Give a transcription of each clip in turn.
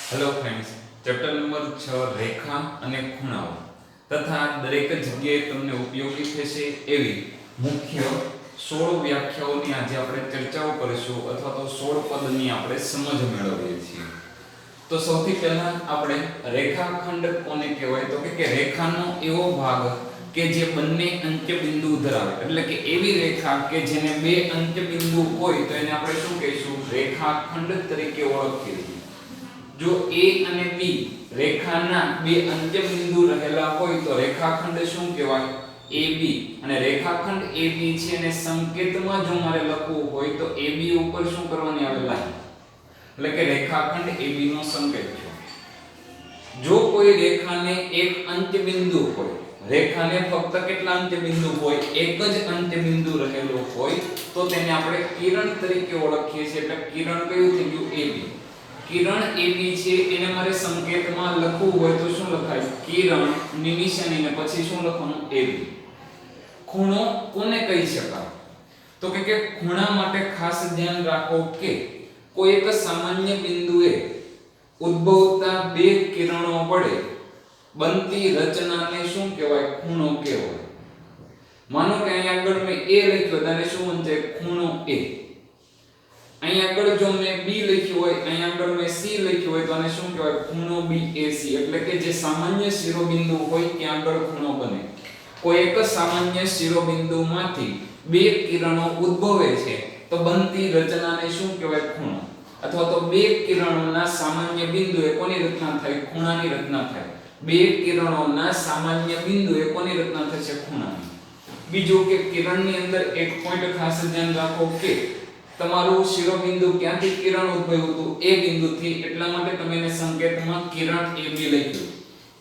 Hello friends, chapter number 6 રેખા અને ખૂણાઓ તથા દરેક જગ્યાએ તમને ઉપયોગી થશે એવી મુખ્ય 16 વ્યાખ્યાઓની આજે આપણે ચર્ચાઓ કરીશું અથવા તો 16 પદની આપણે સમજ મેળવીએ છીએ। તો સૌથી પહેલા આપણે રેખાખંડ કોને કહેવાય તો કે રેખાનો એવો ભાગ કે જે બંને અંત્યબિંદુ ધરાવે, એટલે કે એવી રેખા કે જેને બે અંત્યબિંદુ હોય તો એને આપણે શું કહીશું? રેખાખંડ તરીકે ઓળખીએ। जो A અને B રેખાના બે અંત્યબિંદુ રહેલા હોય તો રેખાખંડ શું કહેવાય? AB। અને રેખાખંડ AB છે અને સંકેતમાં જો મારે લખવું હોય તો AB ઉપર શું કરવાની આવે? લાઈન, એટલે કે રેખાખંડ AB નો સંકેત છે। જો કોઈ રેખાને એક અંત્યબિંદુ હોય, રેખાને ફક્ત કેટલા અંત્યબિંદુ હોય? એક જ અંત્યબિંદુ રહેલો હોય તો તેને આપણે કિરણ તરીકે ઓળખીએ છીએ। એટલે કિરણ કયું થઈ ગયું? AB। કિરણ AB છે એને મારે સંકેતમાં લખવું હોય તો શું લખાય? કિરણ ની નિશાની ને પછી શું લખવાનું? AB। ખૂણો કોને કહી શકાય? તો કે ખૂણા માટે ખાસ ધ્યાન રાખો કે કોઈ એક સામાન્ય બિંદુએ ઉદ્ભવતા બે કિરણો વડે બનતી રચનાને શું કહેવાય? ખૂણો કહેવાય। માનો કે અહીંયા આગળ મેં A લખ્યો તો શું બનશે? ખૂણો A। અહીંયા આગળ જો મેં B લખ્યું હોય, અહીંયા આગળ મેં C લખ્યું હોય તો આને શું કહેવાય? ખૂણો BAC। એટલે કે જે સામાન્ય શિરોબિંદુ હોય ત્યાં આગળ ખૂણો બને। કોઈ એક સામાન્ય શિરોબિંદુમાંથી બે કિરણો ઉદ્ભવે છે તો બનતી રચનાને શું કહેવાય? ખૂણો। અથવા તો બે કિરણોના સામાન્ય બિંદુએ કોની રચના થાય? ખૂણાની રચના થાય। બે કિરણોના સામાન્ય બિંદુએ કોની રચના થશે? ખૂણાની। બીજું કે કિરણની અંદર એક પોઈન્ટ ખાસ ધ્યાન રાખો કે તમારું શિરોબિંદુ ક્યાંથી કિરણ ઉદ્ભવ્યું હતું? એ બિંદુથી, એટલા માટે તમે એને સંકેતમાં કિરણ AB લખ્યું।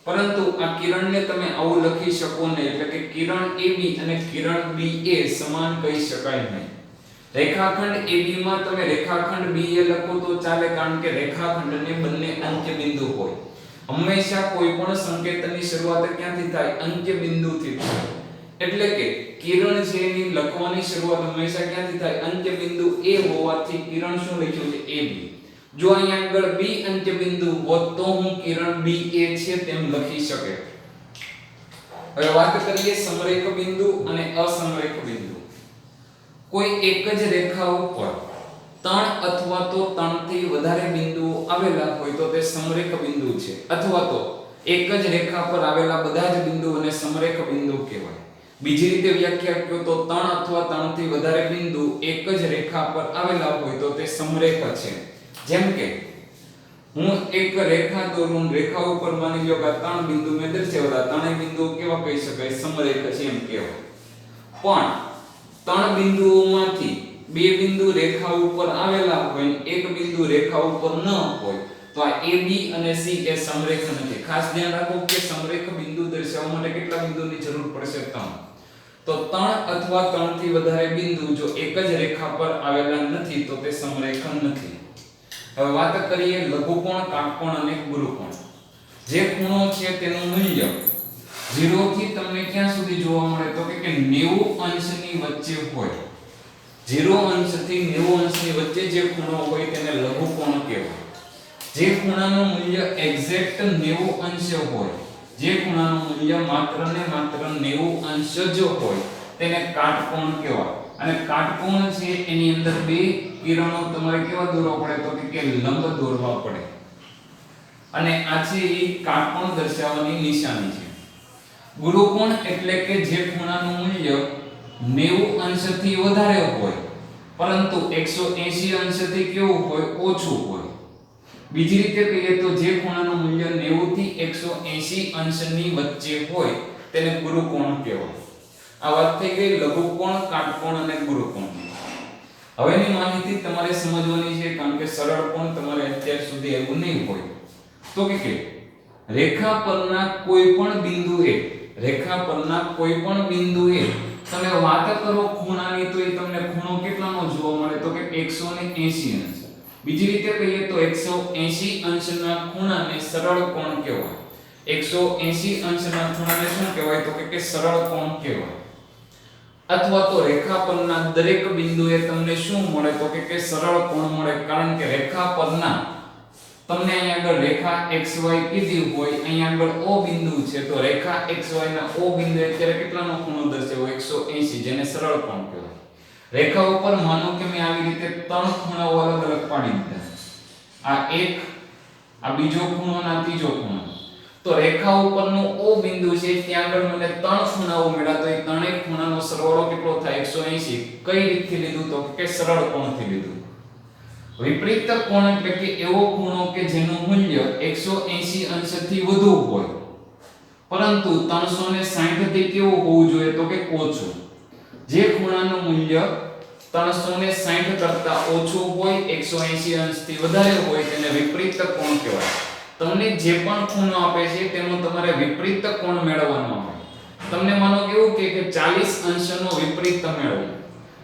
પરંતુ આ કિરણને તમે આવું લખી શકો નહીં, એટલે કે કિરણ AB અને કિરણ BA સમાન કહી શકાય નહીં। રેખાખંડ AB માં તમે રેખાખંડ BA લખો તો ચાલે, કારણ કે રેખાખંડને બંને અંત્યબિંદુ હોય। હંમેશા કોઈ પણ સંકેતની શરૂઆત ક્યાંથી થાય? અંત્યબિંદુથી થાય। એટલે કે કિરણ છે એની લખવાની શરૂઆત હંમેશા ક્યાંથી થાય? અંત્યબિંદુ A હોવાથી કિરણ શું લખ્યું છે? AB। જો અહીંયા આગળ B અંત્યબિંદુ હોત તો હું કિરણ BA છે તેમ લખી શકે। હવે વાત કરીએ સમરેખ બિંદુ અને અસમરેખ બિંદુ। કોઈ એક જ રેખા ઉપર ત્રણ અથવા તો ત્રણથી વધારે બિંદુઓ આવેલા હોય તો તે સમરેખ બિંદુ છે, અથવા તો એક જ રેખા પર આવેલા બધા જ બિંદુઓને સમરેખ બિંદુ કહેવાય। બીજી રીતે વ્યાખ્યા કહો તો ત્રણ અથવા ત્રણથી વધારે બિંદુ એક જ રેખા પર આવેલા હોય તો તે સમરેખ છે। જેમ કે હું એક રેખા દોરું, રેખા ઉપર માની લો કે ત્રણ બિંદુ મેં દર્શાવેલા, ત્રણેય બિંદુઓ કેવા કહી શકાય? સમરેખ છે એમ કહેવાય। પણ ત્રણ બિંદુઓમાંથી બે બિંદુ રેખા ઉપર આવેલા હોય, એક બિંદુ રેખા ઉપર ન હોય તો આ AB અને C એ સમરેખ નથી। ખાસ ધ્યાન રાખો કે સમરેખ બિંદુ દર્શાવવા માટે કેટલા બિંદુની જરૂર પડશે? ત્રણ। તો ત્રણ અથવા ત્રણથી વધારે બિંદુ જો એક જ રેખા પર આવેલા નથી તો તે સમરેખ નથી। હવે વાત કરીએ લઘુકોણ, કાટકોણ અને ગુરુકોણ। જે ખૂણો છે તેનું મૂલ્ય 0 થી તમને ક્યાં સુધી જોવા મળે તો કે 90 અંશની વચ્ચે હોય। 0 અંશથી 90 અંશની વચ્ચે જે ખૂણો હોય તેને લઘુકોણ કહેવાય। જે ખૂણાનું મૂલ્ય એક્ઝેક્ટ 90 અંશ હોય, જે ખૂણાનું મૂલ્ય માત્ર ને માત્ર 90 અંશ જ હોય તેને કાટકોણ કહેવાય। અને કાટકોણ છે એની અંદર બે કિરણો તમારે કેવા દોરવા પડે તો કે લંબ દોરવા પડે, અને આ છે એ કાટકોણ દર્શાવવાની નિશાની છે। ગુરુકોણ એટલે કે જે ખૂણાનું મૂલ્ય 90 અંશથી વધારે હોય પરંતુ 180 અંશથી કેવું હોય? ઓછું હોય। બીજી રીતે કહીએ તો જે ખૂણાનું મૂલ્ય 90 થી 180 અંશની વચ્ચે હોય તેને ગુરુકોણ કહેવાય। આ વાત થઈ ગઈ લઘુકોણ, કાટકોણ અને ગુરુકોણ। હવેની માહિતી તમારે સમજવાની છે, કારણ કે સરળ કોણ તમારે અત્યાર સુધી એવું નહીં હોય। તો કે રેખા પરના કોઈ પણ બિંદુએ, રેખા પરના કોઈ પણ બિંદુએ તમે વાત કરો ખૂણાની તો એ તમને ખૂણો કેટલાનો જોવા મળે તો કે 180 અંશ। બીજી રીતે કહીએ તો 180 અંશના ખૂણાને સરળ કોણ કહેવાય। 180 અંશના ખૂણાને શું કહેવાય તો કે સરળ કોણ કહેવાય। અથવા તો રેખા પરના દરેક બિંદુએ તમને શું મળે તો કે સરળ કોણ મળે, કારણ કે રેખા પરના તમને અહીંયા આગળ રેખા xy કીધી હોય, અહીંયા આગળ O બિંદુ છે, તો રેખા xy ના O બિંદુ અત્યારે કેટલાનો ખૂણો દર્શાવ્યો 180, જેને સરળ કોણ કહેવાય. રેખા ઉપર માનો કે મેં આવી રીતે ત્રણ ખૂણાઓ અલગ અલગ પાડી દીધા, આ એક, આ બીજો ખૂણો અને આ ત્રીજો ખૂણો. તો રેખા ઉપરનો O બિંદુ છે, ત્યાં આગળ મને ત્રણ ખૂણાઓ મળ્યા, તો એ ત્રણેય ખૂણાનો સરવાળો કેટલો થાય 180. કઈ રીતથી લીધું? તો કે સરળ કોણથી લીધું. વિપરીત કોણ એટલે કે એવો ખૂણો કે જેનું મૂલ્ય 180 અંશથી વધુ હોય, પરંતુ 360 થી કેવું હોવું જોઈએ? તો કે ઓછું. જે ખૂણાનું મૂલ્ય 360 કરતા ઓછું હોય, 180 અંશથી વધારે હોય, તેને વિપરીત કોણ કહેવાય. તમને જે પણ ખૂણો આપે છે તેનો તમારે વિપરીત કોણ મેળવવાનો હોય. તમને માનો કેવું કે 40 અંશનો વિપરીત મેળવો.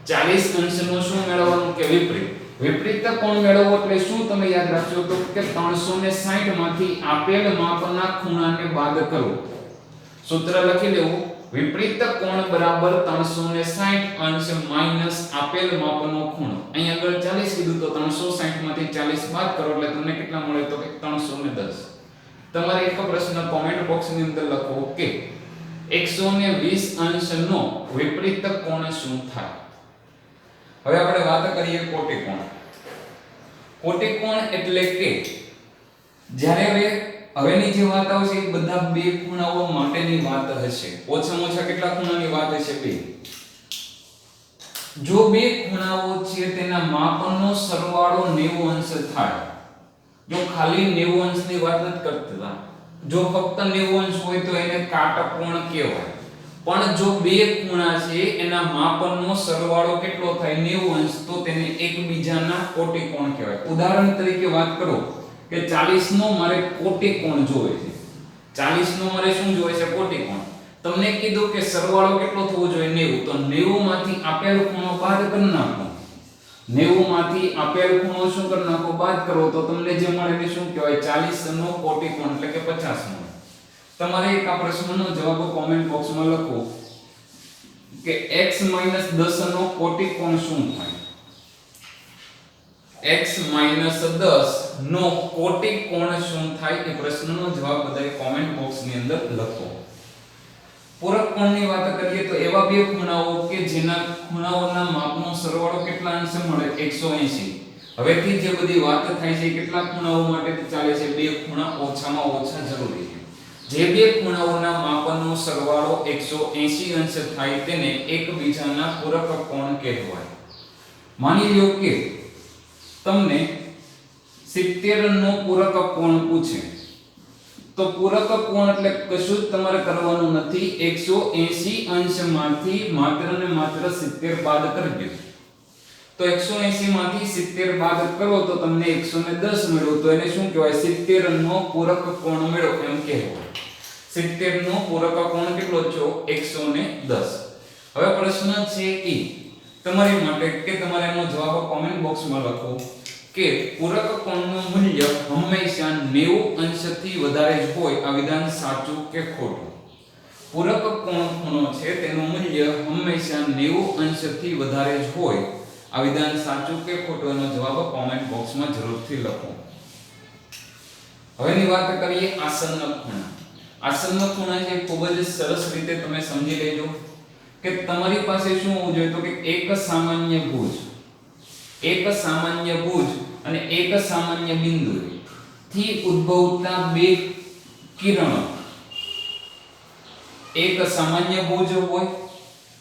40 અંશનો શું મેળવવાનું? કે વિપરીત. વિપરીત કોણ મેળવવો એટલે શું? તમે યાદ રાખજો તો કે 360 માંથી આપેલ માપના ખૂણાને બાદ કરો. સૂત્ર લખી લેવું, વિપરીત કોણ બરાબર 360 અંશ માઈનસ આપેલ માપનો ખૂણો. અહીં આગળ 40 કીધું, તો 360 માંથી 40 બાદ કરો એટલે તમને કેટલા મળે? તો કે 310. તમારે એક પ્રશ્ન કોમેન્ટ બોક્સની અંદર લખો કે 120 અંશનો વિપરીત કોણ શું થાય? હવે આપણે વાત કરીએ કોટિકોણ. કોટિકોણ એટલે કે જ્યારે હવેની જે વાત આવશે એ બધા બે ખૂણાઓ માટેની વાત હશે. ઓછામાં ઓછા કેટલા ખૂણાની વાત હશે? બે. જો બે ખૂણાઓ છે તેના માપનો સરવાળો 90 અંશ થાય. જો ખાલી 90 અંશની વાત નથી કરતા, જો ફક્ત 90 અંશ હોય તો એને કાટકોણ કહેવાય. પણ જો બે ખૂણા છે એના માપનો સરવાળો કેટલો થાય? 90 અંશ, તો તેને એકબીજાના કોટિકોણ કહેવાય. ઉદાહરણ તરીકે વાત કરો કે 40 નો મારે કોટિકોણ જોવે છે. 40 નો મારે શું જોવે છે? કોટિકોણ. તમને કીધું કે સરવાળો કેટલો થવો જોઈએ? 90. તો 90 માંથી આપેલ ખૂણો બાદ કરી નાખો. 90 માંથી આપેલ ખૂણો શું કરી નાખો? બાદ કરો, તો તમને જે મળે તે શું કહેવાય? 40 નો કોટિકોણ એટલે કે 50 મળે. તમારે એક આ પ્રશ્નનો જવાબ કોમેન્ટ બોક્સમાં લખો કે x 10 નો કોટિકોણ શું થાય? x 10 નો કોટિકોણ શું થાય? એ પ્રશ્નનો જવાબ બધાએ કોમેન્ટ બોક્સની અંદર લખો. પૂરક કોણની વાત કરીએ તો એવા બે ખૂણાઓ કે જેના ખૂણાઓના માપનો સરવાળો કેટલા અંશે મળે? 180. હવેથી જે બધી વાત થાય છે કેટલા ખૂણાઓ માટે ચાલે છે? બે ખૂણા ઓછામાં ઓછા જરૂરી છે. જે બે ખૂણાઓના માપનો સરવાળો 180 અંશ થાય તેને એકબીજાના પૂરક કોણ કહેવાય. માની લો કે તમને 70 નો પૂરક કોણ પૂછે, તો પૂરક કોણ એટલે કશું જ તમારે કરવાનું નથી. 180 અંશમાંથી માત્ર ને માત્ર 70 બાદ કરજો. તો 180 માંથી 70 બાદ કરો તો તમને 110 મળ્યો. તો એને શું કહેવાય? 70 નો પૂરક કોણ મળ્યો એમ કહેવાય. 70 નો પૂરક કોણ કેટલો થયો? 110. હવે પ્રશ્ન છે એ તમારી માટે કે તમારે એનો જવાબ કોમેન્ટ બોક્સમાં લખો કે પૂરક કોણનું મૂલ્ય હંમેશા 90 અંશથી વધારે જ હોય. આ વિધાન સાચું કે ખોટું? પૂરક કોણ ખૂણો છે તેનું મૂલ્ય હંમેશા 90 અંશથી વધારે જ હોય. આ વિધાન સાચું કે ખોટું? એનો જવાબ કોમેન્ટ બોક્સમાં જરૂરથી લખો. હવેની વાત કરીએ આસન્ન ખૂણા. આસન્ન ખૂણા છે ખૂબ જ સરસ રીતે તમે સમજી લેજો કે તમારી પાસે શું હોવું જોઈએ? તો કે એક સામાન્ય ભુજ અને એક સામાન્ય બિંદુ થી ઉદ્ભવતા બે કિરણો. એક સામાન્ય ભુજ હોય.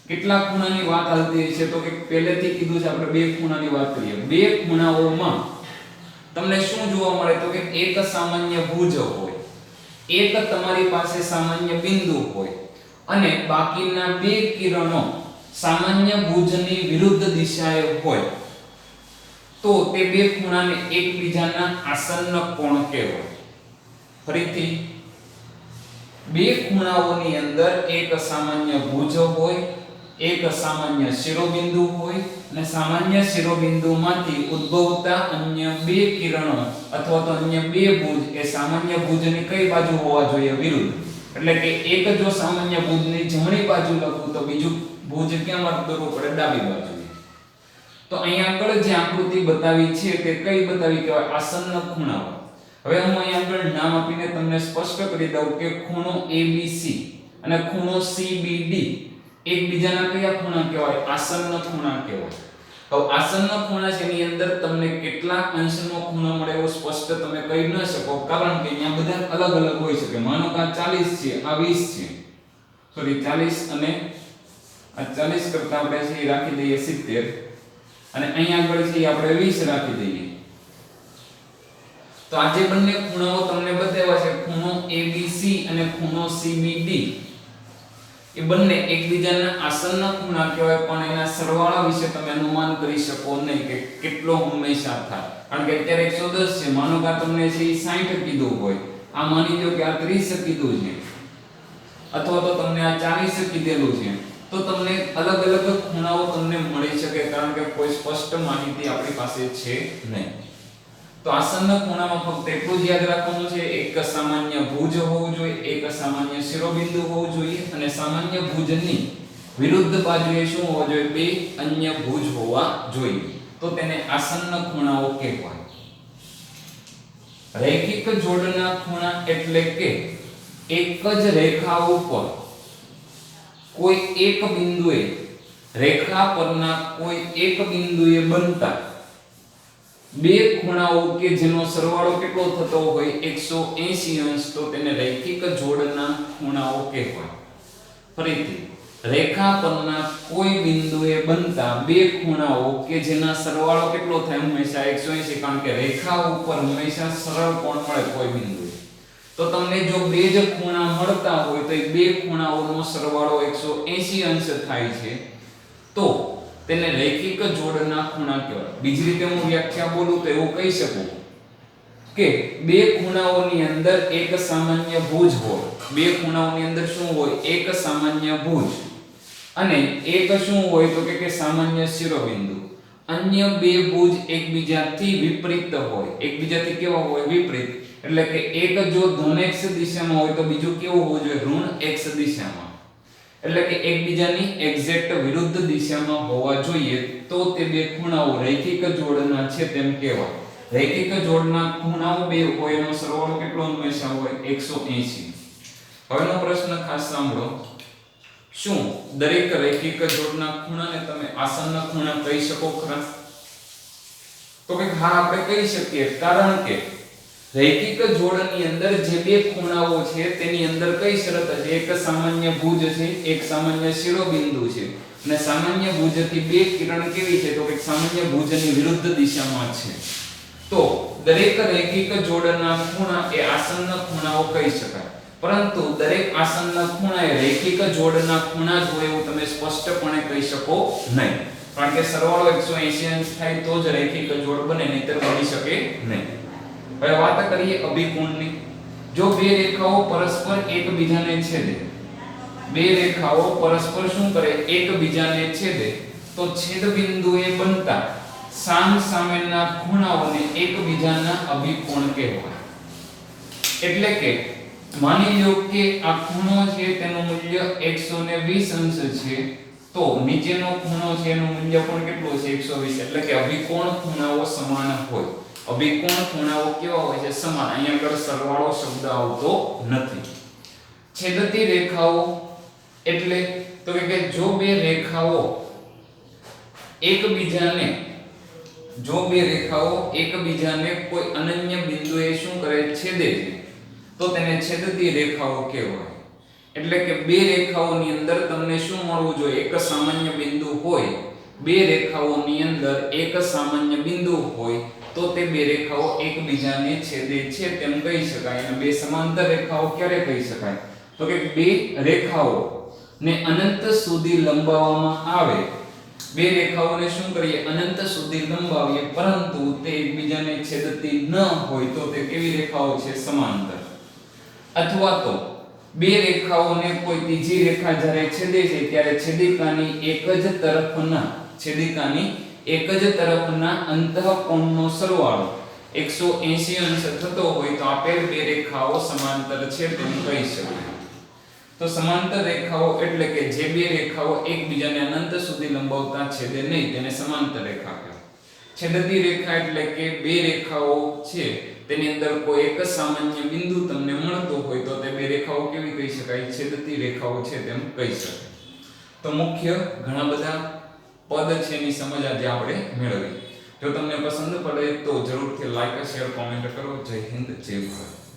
કેટલા ખૂણાની વાત આવતી છે? તો કે પહેલેથી કીધું છે આપણે બે ખૂણાની વાત કરીએ. બે ખૂણાઓમાં તમને શું જોવા મળે? તો કે એક સામાન્ય ભુજ હોય, એક તમારી પાસે સામાન્ય બિંદુ હોય અને બાકીના બે કિરણો સામાન્ય ભુજની વિરુદ્ધ દિશાએ હોય. તો તે બે ખૂણાને એકબીજાના આસન્ન કોણ કહેવાય. ફરીથી, બે ખૂણાઓની અંદર એક સામાન્ય ભુજ હોય, એક સામાન્ય શિરોબિંદુ હોય અને સામાન્ય શિરોબિંદુમાંથી ઉદ્ભવતા અન્ય બે કિરણો અથવા તો અન્ય બે ભુજ એ સામાન્ય ભુજની કઈ બાજુ હોવા જોઈએ? વિરુદ્ધ. એટલે કે એક જો સામાન્ય ભુજની જમણી બાજુ લખું તો બીજું ભુજ ક્યાં માર્ક કરવું પડે? ડાબી બાજુ. તો અહીંયા આગળ જે આકૃતિ બતાવી છે તે કઈ બતાવી કહેવાય? આસન્ન ખૂણાઓ. હવે હું અહીં આગળ નામ આપીને તમને સ્પષ્ટ કરી દઉં કે ખૂણો ABC અને ખૂણો CBD એકબીજાના કયા ખૂણા કહેવાય? આસન્ન ખૂણા કહેવાય. હવે આસન્ન ખૂણા છે એની અંદર તમને કેટલા અંશનો ખૂણો મળે એવો સ્પષ્ટ તમે કહી ન શકો, કારણ કે અહીંયા બધા અલગ અલગ હોઈ શકે. માનો કે આ 40 છે, આ 20 છે, સોરી 40 અને આ 40 કરતા આપણે છે એ રાખી દઈએ 70 અને અહીંયા આગળ છે આપણે 20 રાખી દઈએ. તો આ જે બંને ખૂણાઓ તમને બતાવ્યા છે, ખૂણો ABC અને ખૂણો CBD, એ બંને એકબીજાના આસન્ન ખૂણા કહેવાય, પણ એના સરવાળા વિશે તમે અનુમાન કરી શકો નહીં કે કેટલો હંમેશા થાય. કારણ કે અત્યારે 110 છે, માનો કે તમને છે 60 કીધું હોય, આ માની લો કે આ 30 કીધું છે, અથવા તો તમને આ 40 કીધેલું છે, તો તમને અલગ અલગ ખૂણાઓ તમને મળી શકે, કારણ કે કોઈ સ્પષ્ટ માહિતી આપણી પાસે છે નહીં. તો આસન્ન ખૂણામાં ફક્ત એટલું જ યાદ રાખવાનું છે, એક સામાન્ય ભુજ હોવું જોઈએ, એક સામાન્ય શિરોબિંદુ હોવું જોઈએ, અને સામાન્ય ભુજની વિરુદ્ધ બાજુએ શું હોવા જોઈએ? બે અન્ય ભુજ હોવા જોઈએ. તો તેને આસન્ન ખૂણાઓ કહેવાય. રૈખિક જોડના ખૂણા એટલે કે એક જ રેખા ઉપર કોઈ એક બિંદુએ, રેખા પરના કોઈ એક બિંદુએ બનતા બે ખૂણાઓ કે જેનો સરવાળો કેટલો થતો હોય 180 અંશ, તો તેને રૈખિક જોડના ખૂણાઓ કહેવાય. ફરીથી, રેખા પરના કોઈ બિંદુએ બનતા બે ખૂણાઓ કે જેના સરવાળો કેટલો થાય? હંમેશા 180, કારણ કે રેખા ઉપર હંમેશા સરળ કોણ મળે કોઈ બિંદુએ. તો તમને જો બે જ ખૂણા મળતા હોય તો એ બે ખૂણાઓનો સરવાળો 180 અંશ થાય છે, તો તેને રૈખિક જોડના ખૂણા કહેવાય. બીજી રીતે હું વ્યાખ્યા બોલું તો એવું કહી શકું કે બે ખૂણાઓની અંદર એક સામાન્ય ભુજ હોય. બે ખૂણાઓની અંદર શું હોય? એક સામાન્ય ભુજ, અને એક શું હોય તો કે સામાન્ય શિરોબિંદુ. અન્ય બે ભુજ એકબીજાથી વિપરીત હોય. એકબીજાથી કેવા હોય? વિપરીત. એટલે કે એક જો ધન x દિશામાં હોય તો બીજું કેવું હોવું જોઈએ? ઋણ x દિશામાં. એટલે કે એકબીજાની એક્ઝેક્ટ વિરુદ્ધ દિશામાં હોવા જોઈએ, તો તે બે ખૂણાઓ રૈખિક જોડના છે તેમ કહેવાય. રૈખિક જોડના ખૂણાઓ બે હોય એનો સરવાળો કેટલો હંમેશા હોય? 180. હવેનો પ્રશ્ન ખાસ સાંભળો, શું દરેક રૈખિક જોડના ખૂણાને તમે આસન્ન ખૂણા કહી શકો ખરા? તો કે હા, આપણે કહી શકીએ, કારણ કે રૈખિક જોડની અંદર જે બે ખૂણાઓ છે તેની અંદર કઈ શરત છે? એક સામાન્ય ભુજ છે, એક સામાન્ય શિરોબિંદુ છે, અને સામાન્ય ભુજથી બે કિરણ કેવી છે? તો કે સામાન્ય ભુજની વિરુદ્ધ દિશામાં છે. તો દરેક રૈખિક જોડના ખૂણા એ આસન્ન ખૂણાઓ કહી શકાય. પરંતુ દરેક આસન્ન ખૂણા એ રૈખિક જોડના ખૂણા જ હોય એવું તમે સ્પષ્ટપણે કહી શકો નહીં, કારણ કે સરવાળો 180 અંશ થાય તો જ રૈખિક જોડ બને, નહીંતર બની શકે નહીં. હવે વાત કરીએ અભિકોણની. જો બે રેખાઓ પરસ્પર એકબીજાને છેદે, બે રેખાઓ પરસ્પર શું કરે? એકબીજાને છેદે, તો છેદ બિંદુએ બનતા સામ સામેના ખૂણાઓને એકબીજાના અભિકોણ કહેવાય. એટલે કે માની લો કે આ ખૂણો છે તેનું મૂલ્ય 120 અંશ છે, તો નીચેનો ખૂણો છે એનું મૂલ્ય પણ કેટલું છે? 120. એટલે કે અભિકોણ ખૂણાઓ સમાન હોય. અભિકોણ ખૂણાઓ કેવા હોય છે? સમાન. અહીંયા આગળ સરવાળો શબ્દ આવતો નથી. છેદતી રેખાઓ એટલે તો કે જો બે રેખાઓ એકબીજાને કોઈ અનન્ય બિંદુએ શું કરે? છેદે છે, તો તેને છેદતી રેખાઓ કહેવાય. એટલે કે બે રેખાઓની અંદર તમને શું મળવું જોઈએ? એક સામાન્ય બિંદુ હોય. બે રેખાઓની અંદર એક સામાન્ય બિંદુ હોય તો તે બે રેખાઓ એકબીજાને છેદે છે તેમ કહી શકાય. અને બે સમાંતર રેખાઓ ક્યારે કહી શકાય? તો કે બે રેખાઓ ને અનંત સુધી લંબાવવામાં આવે. બે રેખાઓને શું કરીએ? અનંત સુધી લંબાવીએ, પરંતુ તે એકબીજાને છેદતી ન હોય તો તે કેવી રેખાઓ છે? સમાંતર. અથવા તો બે રેખાઓને કોઈ ત્રીજી રેખા જ્યારે છેદે છે ત્યારે છેદિકાની એક જ તરફના અંતઃકોણનો સરવાળો 180 અંશ થતો હોય તો આપેલ બે રેખાઓ સમાંતર છે તેમ કહી શકાય. તો સમાંતર રેખાઓ એટલે કે જે બે રેખાઓ એકબીજાને અનંત સુધી લંબાવતા છેદે નહીં તેને સમાંતર રેખા કહેવાય. છેદતી રેખા એટલે કે બે રેખાઓ છે તેની અંદર કોઈ એક જ સામાન્ય બિંદુ તમને મળતો હોય તો તે બે રેખાઓ કેવી કહી શકાય? છેદતી રેખાઓ છે તેમ કહી શકાય. તો મુખ્ય ઘણા બધા પદ છે એની સમજ આજે આપણે મેળવી. જો તમને પસંદ પડે તો જરૂરથી લાઈક શેર કોમેન્ટ કરો. જય હિન્દ જય ભારત.